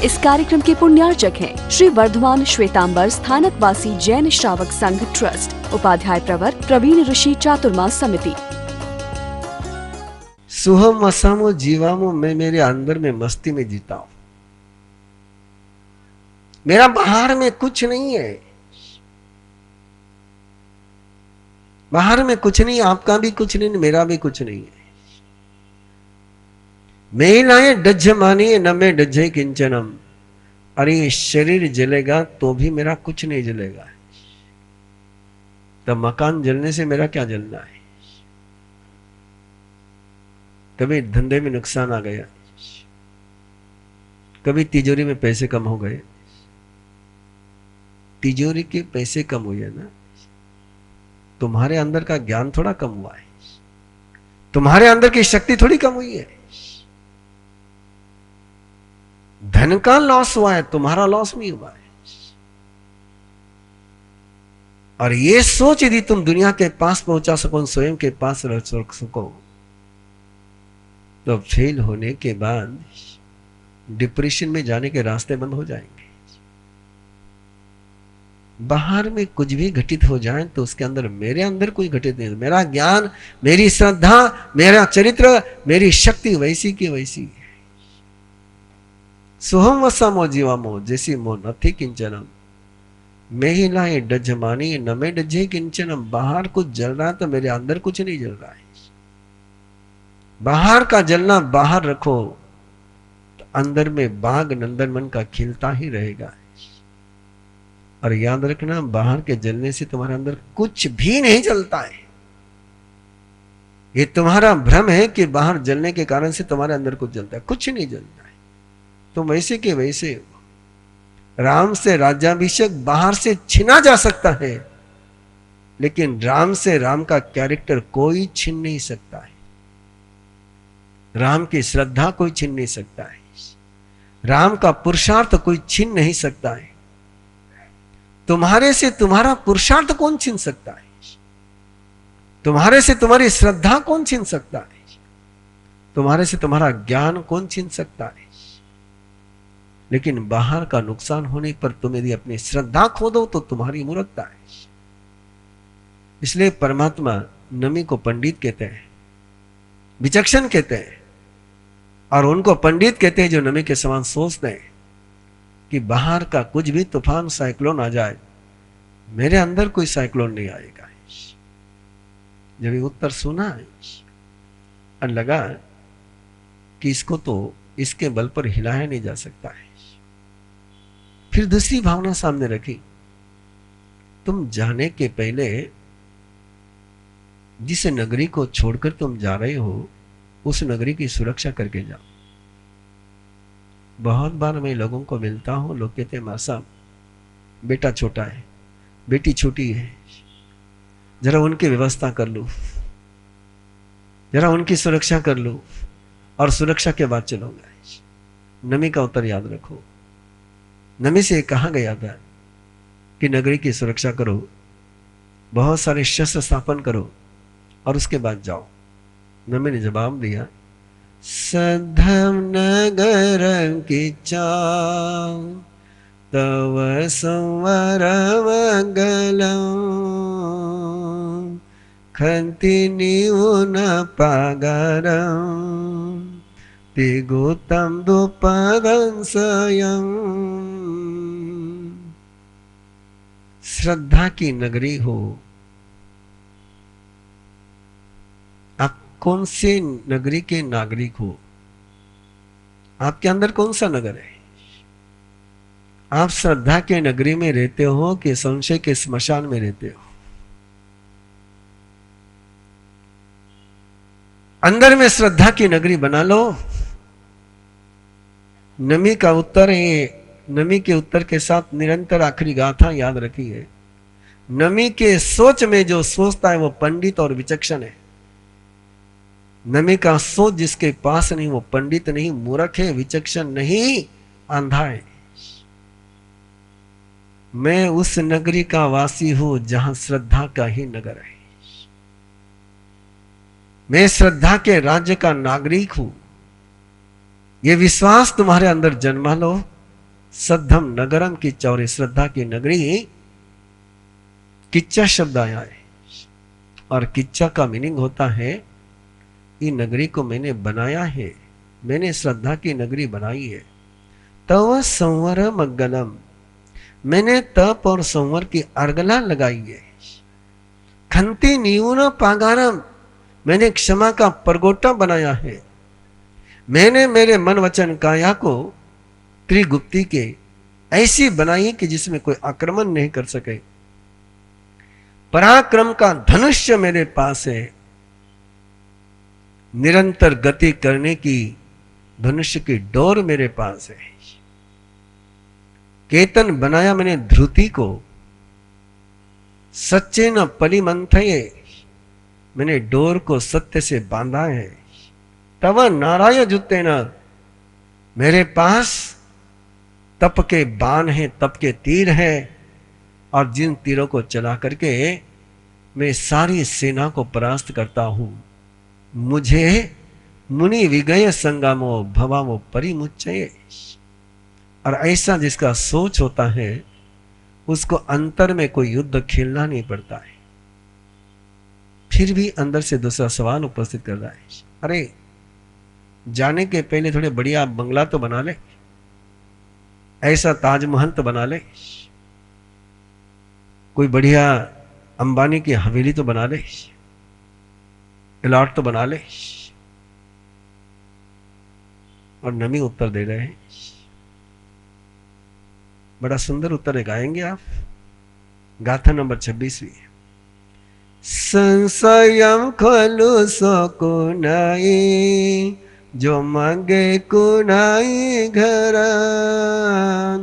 इस कार्यक्रम के पुण्यार्चक हैं श्री वर्धमान श्वेतांबर स्थानक वासी जैन श्रावक संघ ट्रस्ट, उपाध्याय प्रवर प्रवीण ऋषि चातुर्मास समिति। सुहम वसामो जीवामो, मैं मेरे अंदर में मस्ती में जीता हूं। मेरा बाहर में कुछ नहीं है, बाहर में कुछ नहीं, आपका भी कुछ नहीं, मेरा भी कुछ नहीं है। मैं लाए डज मानिए न मैं डजे किंचनम। अरे शरीर जलेगा तो भी मेरा कुछ नहीं जलेगा, तो मकान जलने से मेरा क्या जलना है। कभी धंधे में नुकसान आ गया, कभी तिजोरी में पैसे कम हो गए। तिजोरी के पैसे कम हुए ना, तुम्हारे अंदर का ज्ञान थोड़ा कम हुआ है, तुम्हारे अंदर की शक्ति थोड़ी कम हुई है। धन का लॉस हुआ है, तुम्हारा लॉस नहीं हुआ है। और ये सोच यदि तुम दुनिया के पास पहुंचा सको, स्वयं के पास रह सको, तो फेल होने के बाद डिप्रेशन में जाने के रास्ते बंद हो जाएंगे। बाहर में कुछ भी घटित हो जाए तो उसके अंदर, मेरे अंदर कोई घटित नहीं। मेरा ज्ञान, मेरी श्रद्धा, मेरा चरित्र, मेरी शक्ति वैसी की वैसी है। सोहम वसामो जीवामो, जैसी मो नथी किंचनम। मैं ही लाए डज मानी न मैं डजे किंचनम। बाहर कुछ जल रहा है तो मेरे अंदर कुछ नहीं जल रहा है। बाहर का जलना बाहर रखो, तो अंदर में बाग नंदनवन का खिलता ही रहेगा। और याद रखना, बाहर के जलने से तुम्हारे अंदर कुछ भी नहीं जलता है। ये तुम्हारा भ्रम है कि बाहर जलने के कारण से तुम्हारे अंदर कुछ जलता है, कुछ नहीं जलता है। तुम वैसे के वैसे हो। राम से राज्याभिषेक बाहर से छीना जा सकता है, लेकिन राम से राम का कैरेक्टर कोई छीन नहीं सकता है। राम की श्रद्धा कोई छीन नहीं सकता है, राम का पुरुषार्थ कोई छीन नहीं सकता है। तुम्हारे से तुम्हारा पुरुषार्थ कौन छीन सकता है? तुम्हारे से तुम्हारी श्रद्धा कौन छीन सकता है? तुम्हारे से तुम्हारा ज्ञान कौन छीन सकता है? लेकिन बाहर का नुकसान होने पर तुम यदि अपनी श्रद्धा खो दो तो तुम्हारी मूर्खता है। इसलिए परमात्मा नमी को पंडित कहते हैं, विचक्षण कहते हैं, और उनको पंडित कहते हैं जो नमी के समान सोचते हैं कि बाहर का कुछ भी तूफान साइक्लोन आ जाए, मेरे अंदर कोई साइक्लोन नहीं आएगा। जब ये उत्तर सुना और लगा कि इसको तो इसके बल पर हिलाया नहीं जा सकता है, फिर दूसरी भावना सामने रखी। तुम जाने के पहले जिस नगरी को छोड़कर तुम जा रहे हो, उस नगरी की सुरक्षा करके जाओ। बहुत बार मैं लोगों को मिलता हूं, लोग कहते हैं मां साहब, बेटा छोटा है, बेटी छोटी है, जरा उनकी व्यवस्था कर लो, जरा उनकी सुरक्षा कर लो, और सुरक्षा के बाद चलोगे। नमी का उत्तर याद रखो। नमी से कहा गया था कि नगरी की सुरक्षा करो, बहुत सारे शस्त्र स्थापन करो, और उसके बाद जाओ। नमी ने जवाब दिया, सद्धम नगर की चाव तव संवर मंगलम खंति नीउन पागरम तिगुतम दुपदं स्वयं। श्रद्धा की नगरी हो। आप कौन से नगरी के नागरिक हो? आपके अंदर कौन सा नगर है? आप श्रद्धा के नगरी में रहते हो कि संशय के स्मशान में रहते हो? अंदर में श्रद्धा की नगरी बना लो। नमी का उत्तर है, नमी के उत्तर के साथ निरंतर आखिरी गाथा याद रखी है। नमी के सोच में जो सोचता है वो पंडित और विचक्षण है। नमी का सोच जिसके पास नहीं वो पंडित नहीं, मूर्ख है, विचक्षण नहीं, अंधा है। मैं उस नगरी का वासी हूं जहां श्रद्धा का ही नगर है। मैं श्रद्धा के राज्य का नागरिक हूं। यह विश्वास तुम्हारे अंदर जन्मा लो सद्धम नगरम किच्चा, और श्रद्धा की नगरी किच्चा शब्द आया है, और किच्चा का मीनिंग होता है ये नगरी को मैंने बनाया है, मैंने श्रद्धा की नगरी बनाई है। तव संवर मग्गलम, मैंने तप और संवर की अर्गला लगाई है। खंती नीवुन पागारम, मैंने क्षमा का परगोटा बनाया है। मैंने मेरे मन वचन काया को त्रिगुप्ती के ऐसी बनाई कि जिसमें कोई आक्रमण नहीं कर सके। पराक्रम का धनुष्य मेरे पास है, निरंतर गति करने की धनुष्य की डोर मेरे पास है। केतन बनाया मैंने ध्रुति को, सच्चे न पलिमंथये, मैंने डोर को सत्य से बांधा है। तव नाराय जुते न, मेरे पास तप के बाण हैं, तप के तीर हैं, और जिन तीरों को चला करके मैं सारी सेना को परास्त करता हूं। मुझे मुनि विगय संगामो भवामो परिमुच्चये, और ऐसा जिसका सोच होता है उसको अंतर में कोई युद्ध खेलना नहीं पड़ता है। फिर भी अंदर से दूसरा सवाल उपस्थित कर रहा है, अरे जाने के पहले थोड़े बढ़िया बंगला तो बना ले, ऐसा ताजमहल तो बना ले, कोई बढ़िया अंबानी की हवेली तो बना ले, प्लॉट तो बना ले। और नमी उत्तर दे रहे हैं, बड़ा सुंदर उत्तर है, गाएंगे आप। गाथा नंबर 26वीं। संशयम खलु सकुनाई, जो मांगे कुनाई घर,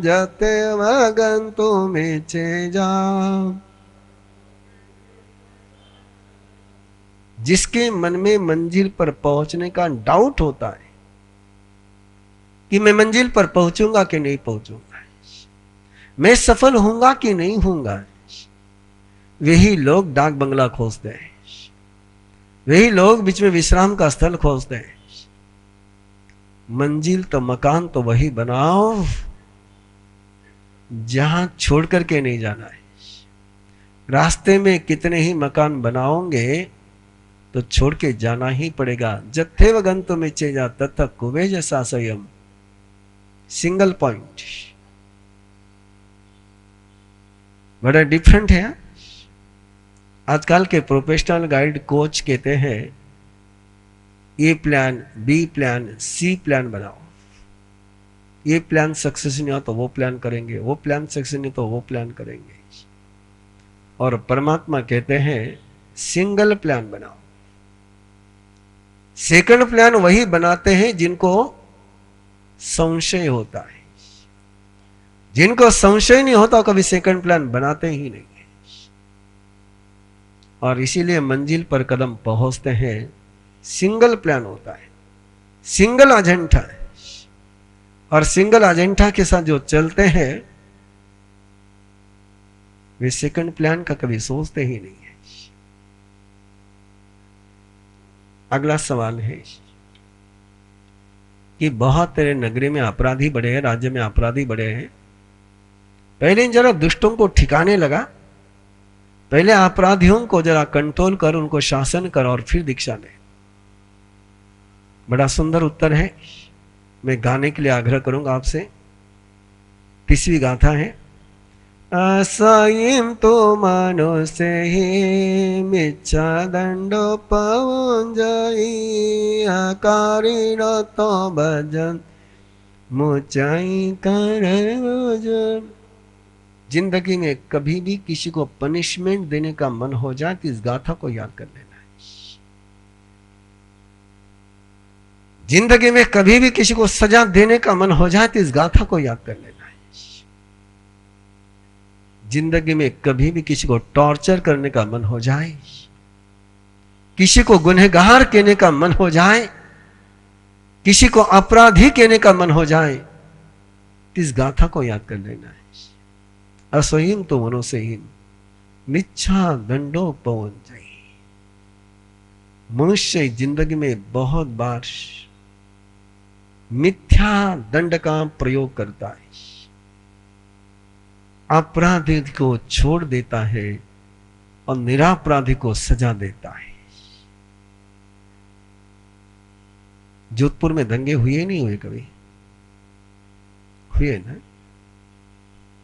जाते वगन तुम्हें चे जा। जिसके मन में मंजिल पर पहुंचने का डाउट होता है कि मैं मंजिल पर पहुंचूंगा कि नहीं पहुंचूंगा, मैं सफल होऊंगा कि नहीं होऊंगा, वही लोग डाक बंगला खोजते हैं, वही लोग बीच में विश्राम का स्थल खोजते हैं। मंजिल तो मकान तो वही बनाओ जहां छोड़ करके नहीं जाना है। रास्ते में कितने ही मकान बनाओगे तो छोड़ के जाना ही पड़ेगा। जत्थे वगंतु में चेजा तथा कुबेज सासयम, सिंगल पॉइंट। बड़ा डिफरेंट है। आजकल के प्रोफेशनल गाइड कोच कहते हैं ए प्लान, बी प्लान, सी प्लान बनाओ। ये प्लान सक्सेस नहीं हो तो वो प्लान करेंगे, वो प्लान सक्सेस नहीं तो वो प्लान करेंगे। और परमात्मा कहते हैं सिंगल प्लान बनाओ। सेकंड प्लान वही बनाते हैं जिनको संशय होता है। जिनको संशय नहीं होता कभी सेकंड प्लान बनाते ही नहीं है। और इसीलिए मंजिल पर कदम पहुंचते हैं, सिंगल प्लान होता है, सिंगल एजेंडा है। और सिंगल एजेंडा के साथ जो चलते हैं वे सेकंड प्लान का कभी सोचते ही नहीं है। अगला सवाल है कि बहुत तेरे नगरी में अपराधी बढ़े हैं, राज्य में अपराधी बढ़े हैं, पहले जरा दुष्टों को ठिकाने लगा, पहले अपराधियों को जरा कंट्रोल कर, उनको शासन कर और फिर दीक्षा ले। बड़ा सुंदर उत्तर है। मैं गाने के लिए आग्रह करूंगा आपसे। 30वीं गाथा है। असयिम तो मानो से ही मिच्छा दंडो पवन जाई, अकारिण तो भजन मुचाई कर भजन। जिंदगी में कभी भी किसी को पनिशमेंट देने का मन हो जाए तो इस गाथा को याद कर लेना है। जिंदगी में कभी भी किसी को सजा देने का मन हो जाए तो इस गाथा को याद कर लेना है। जिंदगी में कभी भी किसी को टॉर्चर करने का मन हो जाए, किसी को गुनहगार कहने का मन हो जाए, किसी को अपराधी कहने का मन हो जाए तो इस गाथा को याद कर लेना है। असहीन तो मनोसेहीन मिच्छा दंडो पवन जाई। मनुष्य जिंदगी में बहुत बार मिथ्या दंड का प्रयोग करता है। अपराधी को छोड़ देता है और निरापराधी को सजा देता है। जोधपुर में दंगे हुए नहीं हुए कभी? हुए ना?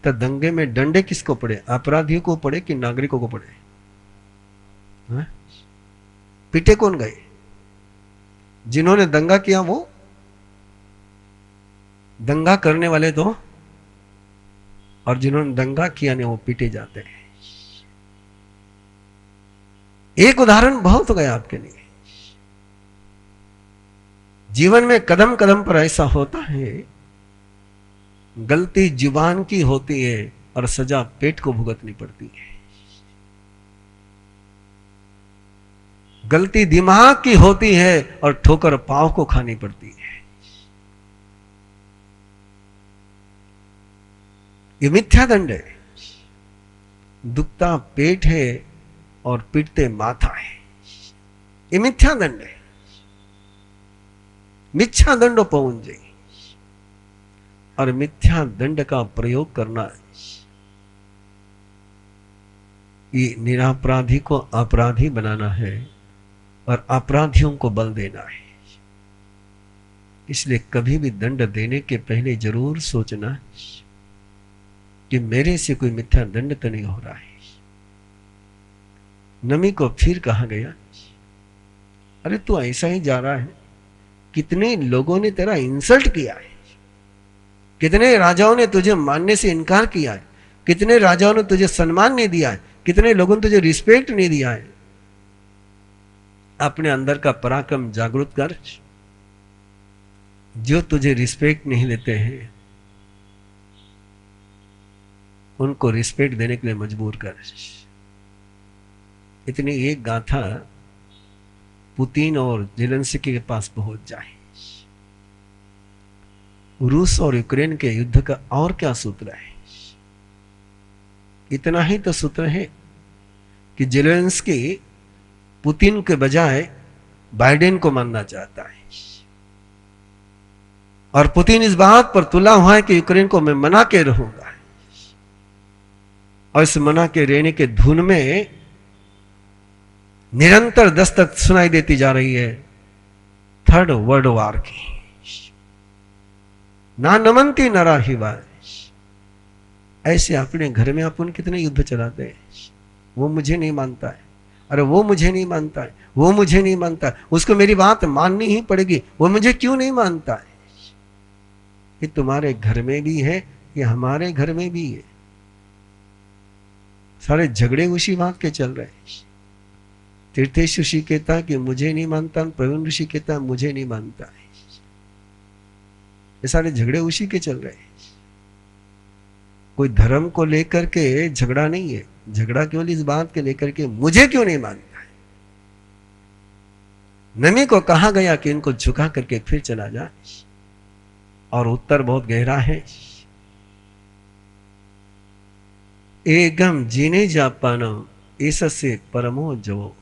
तो दंगे में डंडे किसको पड़े? अपराधियों को पड़े कि नागरिकों को पड़े? हाँ? पीटे कौन गए? जिन्होंने दंगा किया वो? दंगा करने वाले तो, और जिन्होंने दंगा किया नहीं वो पीटे जाते हैं। एक उदाहरण बहुत हो गया आपके लिए। जीवन में कदम कदम पर ऐसा होता है, गलती जुबान की होती है और सजा पेट को भुगतनी पड़ती है। गलती दिमाग की होती है और ठोकर पांव को खानी पड़ती है। ये मिथ्या दंड है। दुखता पेट है और पीटते माथा है। ये मिथ्या दंड है। मिथ्या दंडो पहुंचे और मिथ्या दंड का प्रयोग करना, ये निरापराधी को अपराधी बनाना है और अपराधियों को बल देना है। इसलिए कभी भी दंड देने के पहले जरूर सोचना कि मेरे से कोई मिथ्या दंड तो नहीं हो रहा है। नमी को फिर कहा गया, अरे तू ऐसा ही जा रहा है, कितने लोगों ने तेरा इंसल्ट किया है, कितने राजाओं ने तुझे मानने से इनकार किया है, कितने राजाओं ने तुझे सम्मान नहीं दिया है, कितने लोगों ने तुझे रिस्पेक्ट नहीं दिया है। अपने अंदर का पराक्रम जागृत कर। जो तुझे रिस्पेक्ट नहीं देते हैं उनको रिस्पेक्ट देने के लिए मजबूर कर। इतनी एक गाथा पुतिन और जेलेंस्की के पास पहुंच जाए। रूस और यूक्रेन के युद्ध का और क्या सूत्र है? इतना ही तो सूत्र है कि जेलेंस्की पुतिन के बजाय बाइडेन को मानना चाहता है और पुतिन इस बात पर तुला हुआ है कि यूक्रेन को मैं मना के रहूंगा। और इस मना के रहने के धुन में निरंतर दस्तक सुनाई देती जा रही है थर्ड वर्ल्ड वॉर की। ना नमनती नरा ही बात। ऐसे अपने घर में अपन कितने युद्ध चलाते हैं। वो मुझे नहीं मानता है, अरे वो मुझे नहीं मानता है, वो मुझे नहीं मानता है, उसको मेरी बात माननी ही पड़ेगी, वो मुझे क्यों नहीं मानता है। ये तुम्हारे घर में भी है, ये हमारे घर में भी है। सारे झगड़े उसी बात के चल रहे हैं। तीर्थेश ऋषि कहता है कि मुझे नहीं मानता, प्रवीण ऋषि कहता है मुझे नहीं मानता है। ये सारे झगड़े उसी के चल रहे हैं। कोई धर्म को लेकर के झगड़ा नहीं है, झगड़ा केवल इस बात के लेकर के मुझे क्यों नहीं मानता है। नमी को कहा गया कि इनको झुका करके फिर चला जा, और उत्तर बहुत गहरा है। एगम जीने जापानम ऐसे परमो जवो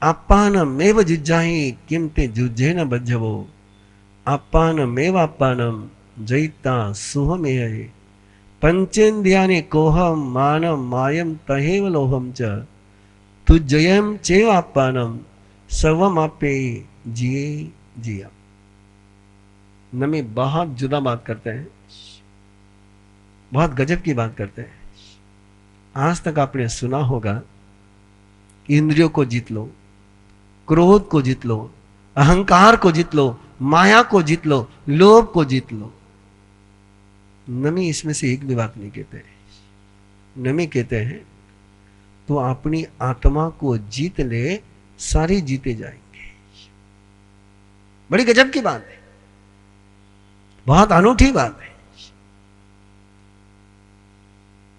अपानमेव जुज्जाहि किमते जुज्जे न बज्जवो अपानमेवापानम जयिता सुहमेय पंचेन्द्रियानि कोहम मानम मायम तहेव लोहम च तुज्जयम चेवापानम सर्वमापे जिये जिया। नमी बहुत जुदा बात करते हैं, बहुत गजब की बात करते हैं। आज तक आपने सुना होगा इंद्रियों को जीत लो, क्रोध को जीत लो, अहंकार को जीत लो, माया को जीत लो, लोभ को जीत लो। नमी इसमें से एक भी बात नहीं कहते। नमी कहते हैं तो अपनी आत्मा को जीत ले, सारे जीते जाएंगे। बड़ी गजब की बात है, बहुत अनूठी बात है।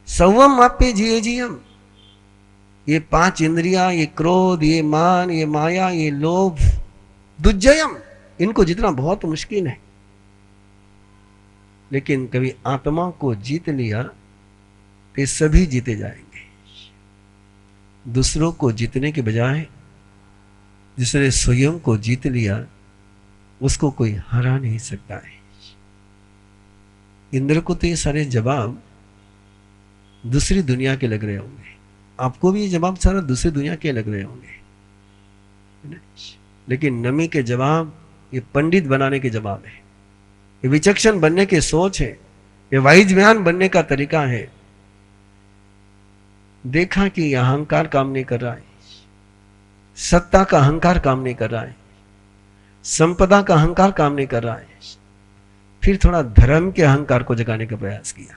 संवम आपे जिये जियम। ये पांच इंद्रियां, ये क्रोध, ये मान, ये माया, ये लोभ, दुज्जयम, इनको जितना बहुत मुश्किल है। लेकिन कभी आत्मा को जीत लिया तो सभी जीते जाएंगे। दूसरों को जीतने के बजाय जिसने स्वयं को जीत लिया उसको कोई हरा नहीं सकता है। इंद्र को तो ये सारे जवाब दूसरी दुनिया के लग रहे होंगे, आपको भी ये जवाब सारा दूसरी दुनिया के लग रहे होंगे, लेकिन नमी के जवाब ये पंडित बनाने के जवाब है, ये विचक्षण बनने की सोच है, ये वाइज म्यान बनने का तरीका है। देखा कि यह अहंकार काम नहीं कर रहा है, सत्ता का अहंकार काम नहीं कर रहा है, संपदा का अहंकार काम नहीं कर रहा है, फिर थोड़ा धर्म के अहंकार को जगाने का प्रयास किया,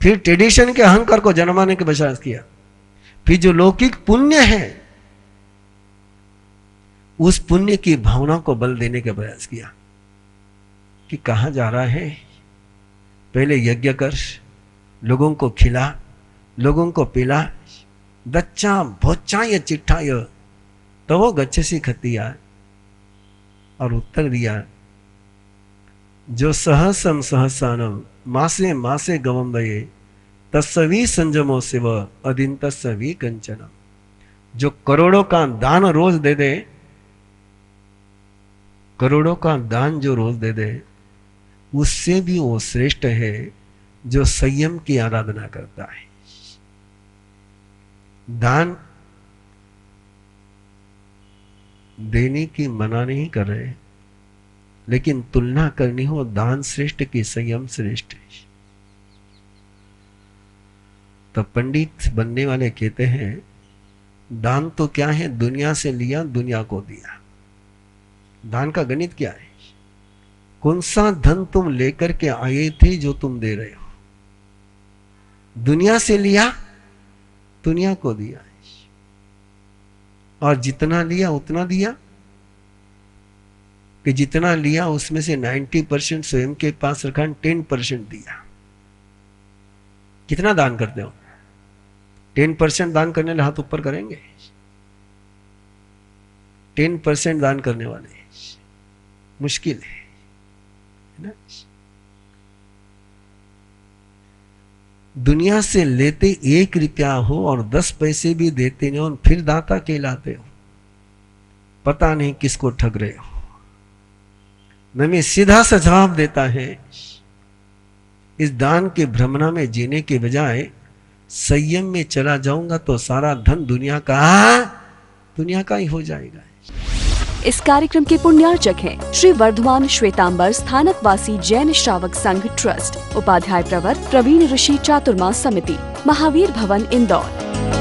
फिर ट्रेडिशन के अहंकार को जन्माने का प्रयास किया, फिर जो लौकिक पुण्य है उस पुण्य की भावना को बल देने का प्रयास किया कि कहां जा रहा है, पहले यज्ञ कर, लोगों को खिला, लोगों को पिला, दच्चा भोचा या चिट्ठा तो वो गच्छसी खतिया, और उत्तर दिया जो सहसम सहसानम मासे मासे गवम दये तस्वी संजमो शिव अदिन तस्वी कंचनम, जो करोड़ों का दान रोज दे दे, करोड़ों का दान जो रोज दे दे, उससे भी वो श्रेष्ठ है जो संयम की आराधना करता है। दान देने की मना नहीं कर रहे, लेकिन तुलना करनी हो दान श्रेष्ठ की संयम श्रेष्ठ है। तो पंडित बनने वाले कहते हैं दान तो क्या है, दुनिया से लिया दुनिया को दिया। दान का गणित क्या है, कौन सा धन तुम लेकर के आए थे जो तुम दे रहे हो, दुनिया से लिया दुनिया को दिया, और जितना लिया उतना दिया, कि जितना लिया उसमें से 90% स्वयं के पास रखा, 10% दिया। कितना दान करते हो? 10% दान करने वाले हाथ ऊपर करेंगे, 10% दान करने वाले मुश्किल है ना? दुनिया से लेते 1 रुपया हो और 10 पैसे भी देते नहीं हो, फिर दाता कहलाते हो, पता नहीं किसको ठग रहे हो। नमी सीधा सा जवाब देता है, इस दान के भ्रमणा में जीने के बजाय संयम में चला जाऊंगा तो सारा धन दुनिया का ही हो जाएगा। इस कार्यक्रम के पुण्यार्चक हैं श्री वर्धमान श्वेतांबर स्थानकवासी जैन श्रावक संघ ट्रस्ट, उपाध्याय प्रवर प्रवीण ऋषि चातुर्मास समिति, महावीर भवन इंदौर।